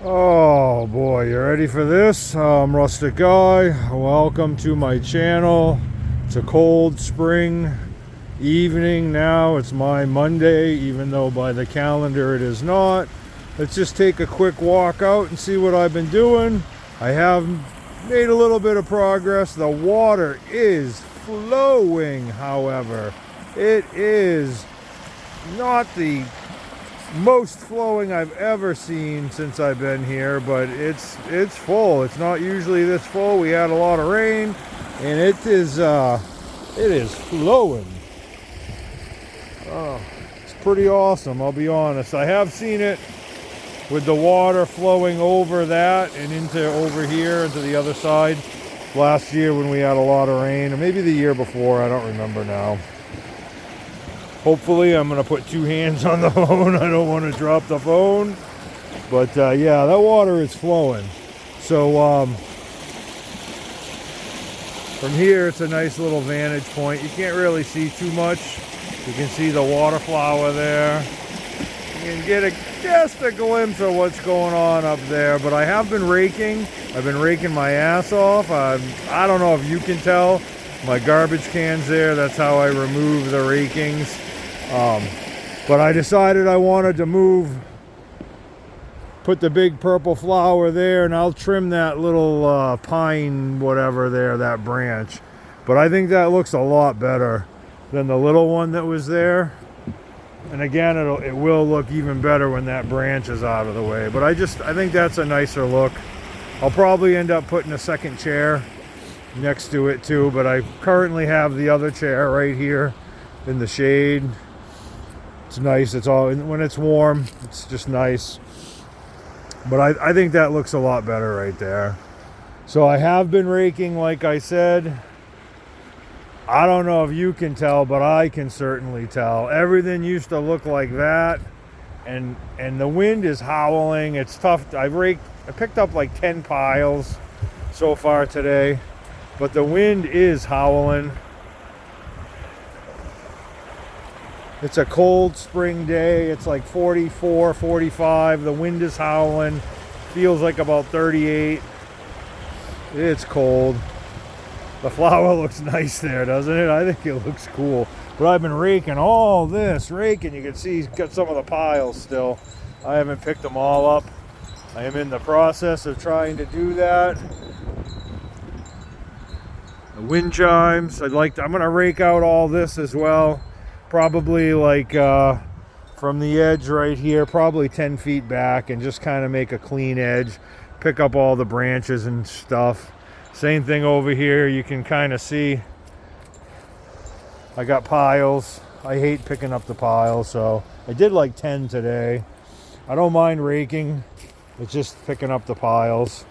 Oh boy, you ready for this? I'm Rustic Guy. Welcome to my channel. It's a cold spring evening now. It's my Monday, even though by the calendar it is not. Let's just take a quick walk out and see what I've been doing. I have made a little bit of progress. The water is flowing, however. It is not the most flowing I've ever seen since I've been here, but it's full. It's not usually this full. We had a lot of rain, and it is flowing. Oh, it's pretty awesome, I'll be honest. I have seen it with the water flowing over that and into over here into the other side last year when we had a lot of rain, or maybe the year before, I don't remember now. Hopefully I'm going to put two hands on the phone. I don't want to drop the phone. But yeah, that water is flowing. So from here it's a nice little vantage point. You can't really see too much. You can see the water flower there. You can get just a glimpse of what's going on up there. But I have been raking. I've been raking my ass off. I don't know if you can tell. My garbage can's there. That's how I remove the rakings. But I decided I wanted to put the big purple flower there, and I'll trim that little pine whatever there, that branch. But I think that looks a lot better than the little one that was there. And again, it will look even better when that branch is out of the way. But I think that's a nicer look. I'll probably end up putting a second chair next to it too, but I currently have the other chair right here in the shade. It's nice. It's all when it's warm, it's just nice. But I think that looks a lot better right there. So I have been raking, like I said. I don't know if you can tell, but I can certainly tell. Everything used to look like that, and the wind is howling. It's tough. I picked up like 10 piles so far today, but the wind is howling. It's a cold spring day. It's like 44, 45. The wind is howling. Feels like about 38. It's cold. The flower looks nice there, doesn't it? I think it looks cool. But I've been raking all this. Raking, you can see he's got some of the piles still. I haven't picked them all up. I am in the process of trying to do that. The wind chimes. I'm going to rake out all this as well. Probably like from the edge right here, probably 10 feet back, and just kind of make a clean edge. Pick up all the branches and stuff. Same thing over here. You can kind of see I got piles. I hate picking up the piles, so I did like 10 today. I don't mind raking. It's just picking up the piles.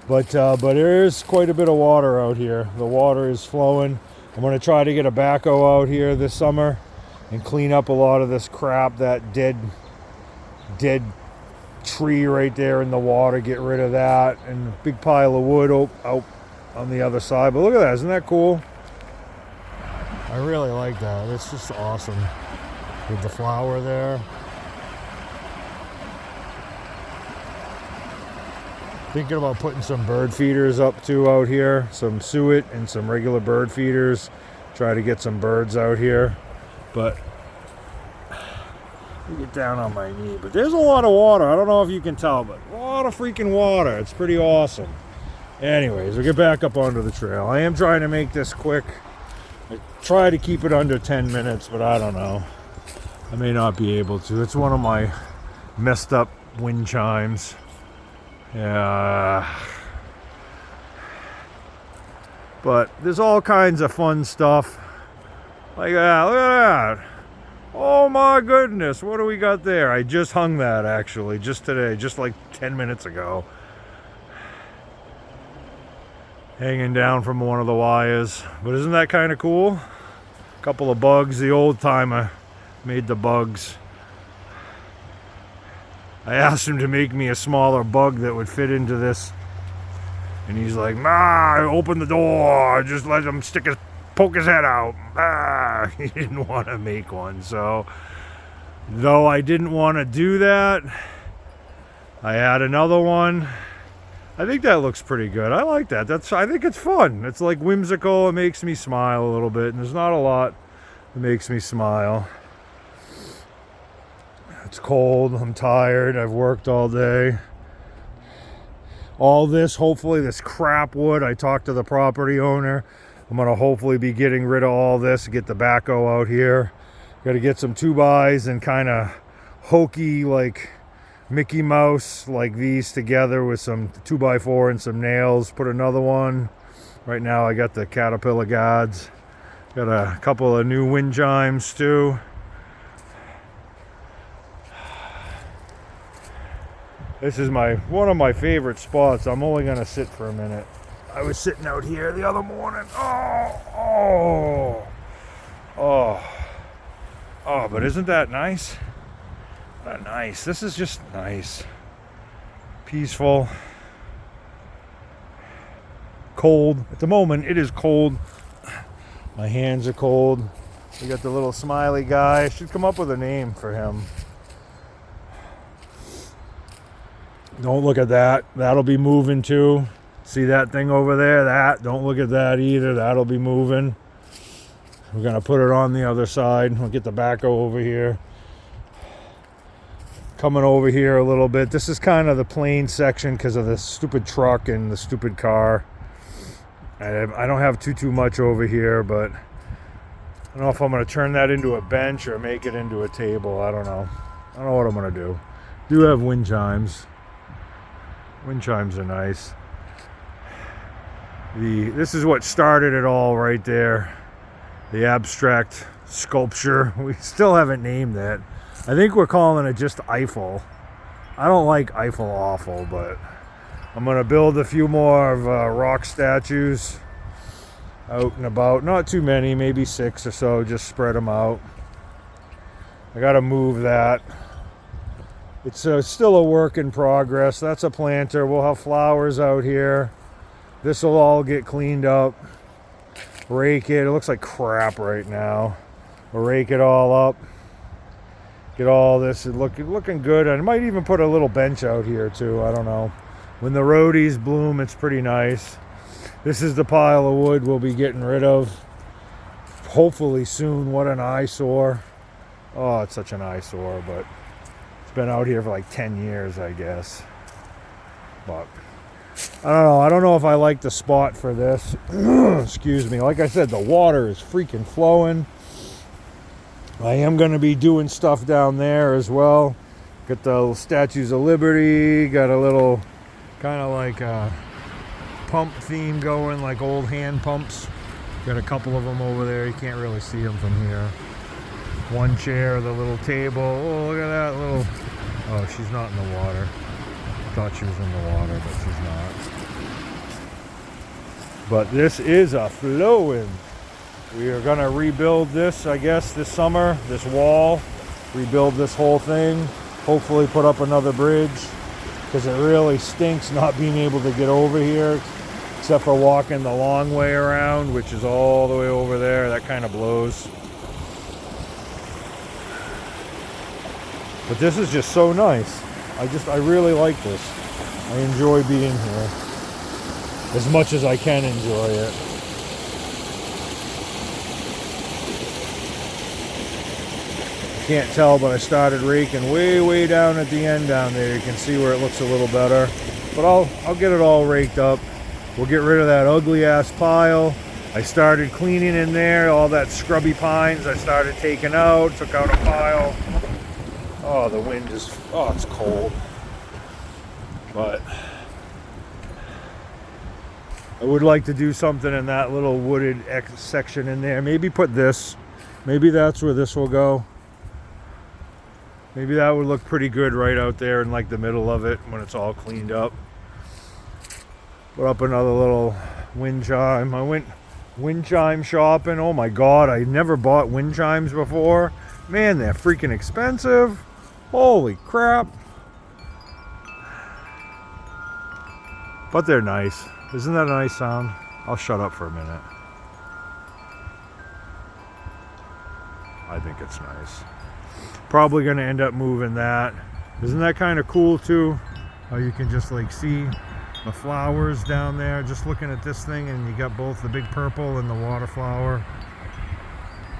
But there is quite a bit of water out here. The water is flowing. I'm going to try to get a backhoe out here this summer and clean up a lot of this crap, that dead tree right there in the water, get rid of that, and a big pile of wood out on the other side. But look at that, isn't that cool? I really like that. It's just awesome with the flower there. Thinking about putting some bird feeders up too out here, some suet and some regular bird feeders. Try to get some birds out here, but let me get down on my knee. But there's a lot of water. I don't know if you can tell, but a lot of freaking water. It's pretty awesome. Anyways, we'll get back up onto the trail. I am trying to make this quick. I try to keep it under 10 minutes, but I don't know. I may not be able to. It's one of my messed up wind chimes. Yeah, but there's all kinds of fun stuff like that. Look at that. Oh my goodness, what do we got there? I just hung that actually just today, just like 10 minutes ago, hanging down from one of the wires. But isn't that kind of cool? A couple of bugs. The old timer made the bugs. I asked him to make me a smaller bug that would fit into this, and he's like, nah, open the door, just let him poke his head out. He didn't want to make one. So though I didn't want to do that, I add another one. I think that looks pretty good. I like that. I think it's fun. It's like whimsical. It makes me smile a little bit. And there's not a lot that makes me smile. It's cold. I'm tired. I've worked all day. All this, hopefully this crap wood, I talked to the property owner. I'm going to hopefully be getting rid of all this, get the backhoe out here. Got to get some 2x and kind of hokey, like Mickey Mouse, like these together with some 2x4 and some nails. Put another one. Right now I got the Caterpillar guards. Got a couple of new wind chimes too. This is one of my favorite spots. I'm only gonna sit for a minute. I was sitting out here the other morning. Oh, but isn't that nice? Nice. This is just nice. Peaceful. Cold. At the moment, it is cold. My hands are cold. We got the little smiley guy. I should come up with a name for him. Don't look at that. That'll be moving too. See that thing over there? Don't look at that either. That'll be moving. We're going to put it on the other side. We'll get the backhoe over here. Coming over here a little bit. This is kind of the plain section because of the stupid truck and the stupid car. I don't have too much over here, but I don't know if I'm going to turn that into a bench or make it into a table. I don't know. I don't know what I'm going to do. Do have wind chimes. Wind chimes are nice. This is what started it all right there. The abstract sculpture. We still haven't named that. I think we're calling it just Eiffel. I don't like Eiffel awful, but I'm going to build a few more of rock statues out and about. Not too many, maybe 6 or so. Just spread them out. I got to move that. It's still a work in progress. That's a planter. We'll have flowers out here. This will all get cleaned up. Rake it. It looks like crap right now. We'll rake it all up. Get all this looking good. I might even put a little bench out here too. I don't know. When the roadies bloom, it's pretty nice. This is the pile of wood we'll be getting rid of. Hopefully soon. What an eyesore. Oh, it's such an eyesore, but it's been out here for like 10 years, I guess. But I don't know. I don't know if I like the spot for this. Excuse me. Like I said, the water is freaking flowing. I am going to be doing stuff down there as well. Got the Statues of Liberty. Got a little kind of like a pump theme going, like old hand pumps. Got a couple of them over there. You can't really see them from here. One chair, the little table. Oh, look at that little... Oh, she's not in the water. I thought she was in the water, but she's not. But this is a flowing. We are going to rebuild this, I guess, this summer. This wall. Rebuild this whole thing. Hopefully put up another bridge. Because it really stinks not being able to get over here. Except for walking the long way around, which is all the way over there. That kind of blows. But this is just so nice. I really like this. I enjoy being here. As much as I can enjoy it. Can't tell, but I started raking way down at the end down there. You can see where it looks a little better. But I'll get it all raked up. We'll get rid of that ugly ass pile. I started cleaning in there. All that scrubby pines I started taking out. Took out a pile. Oh, the wind is... Oh, it's cold. But I would like to do something in that little wooded section in there. Maybe put this. Maybe that's where this will go. Maybe that would look pretty good right out there in like the middle of it when it's all cleaned up. Put up another little wind chime. I went wind chime shopping. Oh my God, I never bought wind chimes before. Man, they're freaking expensive. Holy crap. But they're nice. Isn't that a nice sound? I'll shut up for a minute. I think it's nice. Probably going to end up moving that. Isn't that kind of cool too? how you can just like see the flowers down there, just looking at this thing, and you got both the big purple and the water flower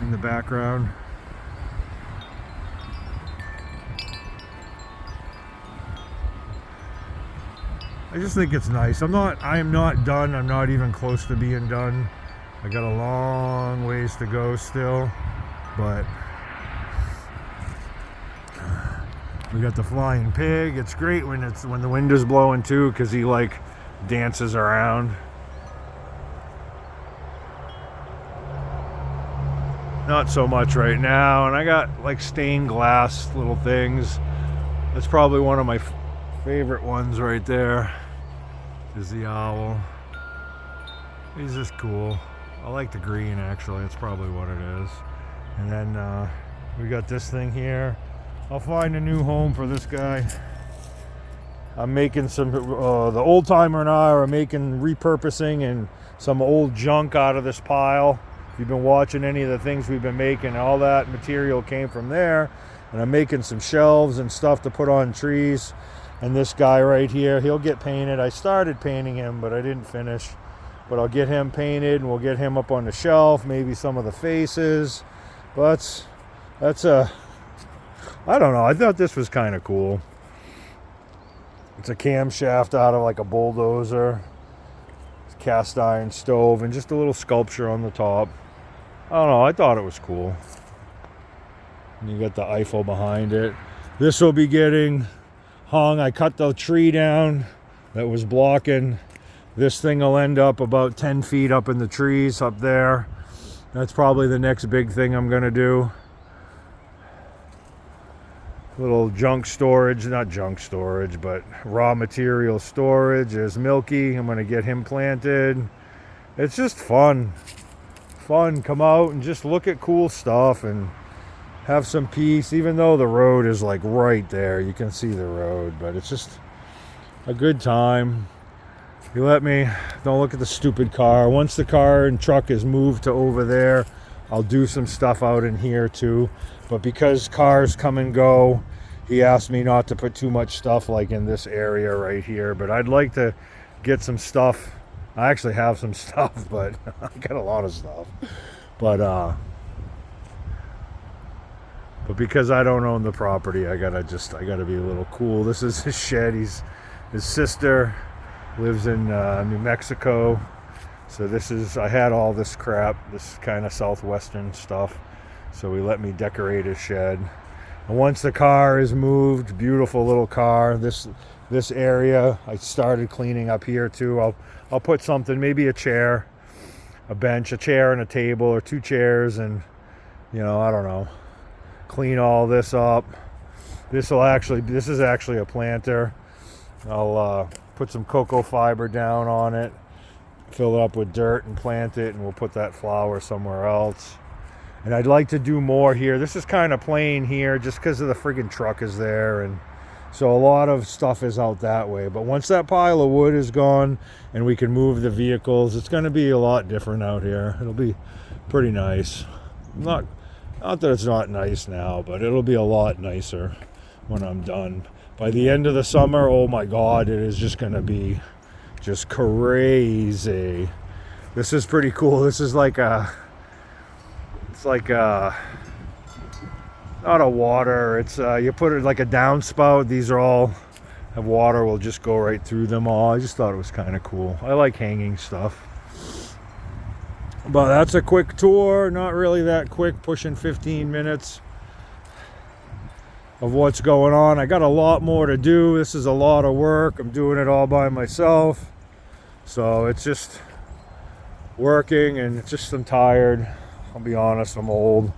in the background. I just think it's nice. I am not done. I'm not even close to being done. I got a long ways to go still, but we got the flying pig. It's great when the wind is blowing too, because he like dances around. Not so much right now, and I got like stained glass little things. That's probably one of my favorite ones right there, is the owl. He's just cool. I like the green, actually. It's probably what it is. And then we got this thing here. I'll find a new home for this guy. I'm making some, the old timer and I are making repurposing and some old junk out of this pile. If you've been watching any of the things we've been making, all that material came from there. And I'm making some shelves and stuff to put on trees. And this guy right here, he'll get painted. I started painting him, but I didn't finish. But I'll get him painted and we'll get him up on the shelf, maybe some of the faces. But that's I don't know, I thought this was kind of cool. It's a camshaft out of like a bulldozer. It's a cast iron stove and just a little sculpture on the top. I don't know, I thought it was cool. And you got the Eiffel behind it. This will be getting hung. I cut the tree down that was blocking. This thing will end up about 10 feet up in the trees up there. That's probably the next big thing I'm gonna do. Little junk storage, not junk storage, but raw material storage. There's Milky, I'm gonna get him planted. It's just fun. Fun, come out and just look at cool stuff and have some peace, even though the road is like right there. You can see the road, but it's just a good time. You let me, don't look at the stupid car. Once the car and truck is moved to over there, I'll do some stuff out in here too. But because cars come and go, he asked me not to put too much stuff like in this area right here. But I'd like to get some stuff. I actually have some stuff, but I got a lot of stuff. But because I don't own the property, I gotta be a little cool. This is his shed. His sister lives in New Mexico. So I had all this crap, this kind of southwestern stuff. So he let me decorate his shed. And once the car is moved, beautiful little car, this area, I started cleaning up here too. I'll put something, maybe a chair, a bench, a chair and a table, or 2 chairs, and I don't know, clean all this up. This is actually a planter. I'll put some cocoa fiber down on it, fill it up with dirt and plant it, and we'll put that flower somewhere else. And I'd like to do more here. This is kind of plain here just because of the friggin' truck is there, and so a lot of stuff is out that way. But once that pile of wood is gone and we can move the vehicles, it's going to be a lot different out here. It'll be pretty nice. Not that it's not nice now, but it'll be a lot nicer when I'm done. By the end of the summer, oh my God, it is just going to be just crazy. This is pretty cool. This is like not a water, it's you put it like a downspout. These are all have water, will just go right through them all. I just thought it was kind of cool. I like hanging stuff. But that's a quick tour, not really that quick, pushing 15 minutes of what's going on. I got a lot more to do. This is a lot of work. I'm doing it all by myself. So it's just working, and it's just I'm tired. I'll be honest, I'm old.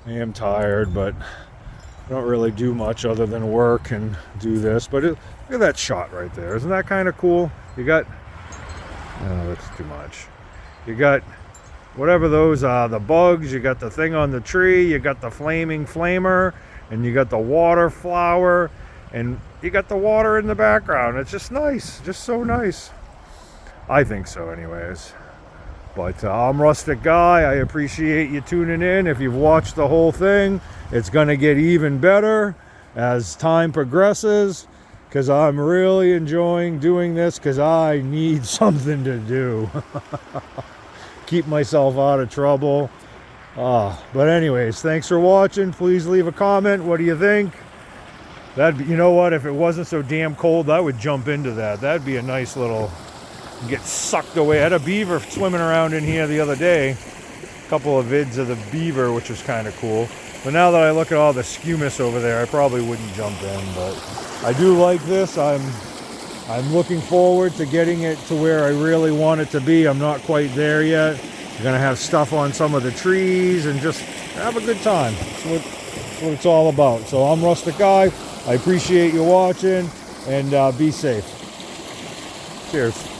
I am tired, but I don't really do much other than work and do this. But look at that shot right there. Isn't that kind of cool? You got, oh, that's too much. You got whatever those are, the bugs, you got the thing on the tree, you got the flaming flamer, and you got the water flower, and you got the water in the background. It's just nice, just so nice. I think so anyways. But I'm Rustic Guy. I appreciate you tuning in. If you've watched the whole thing, it's going to get even better as time progresses, because I'm really enjoying doing this because I need something to do. Keep myself out of trouble. But anyways, thanks for watching. Please leave a comment. What do you think? That'd be, you know what, if it wasn't so damn cold, I would jump into that. That'd be a nice little, get sucked away. I had a beaver swimming around in here the other day. A couple of vids of the beaver, which was kind of cool. But now that I look at all the skewness over there, I probably wouldn't jump in. But I do like this. I'm looking forward to getting it to where I really want it to be. I'm not quite there yet. I'm gonna have stuff on some of the trees and just have a good time. That's what it's all about. So I'm Rustic Guy. I appreciate you watching, and be safe. Cheers.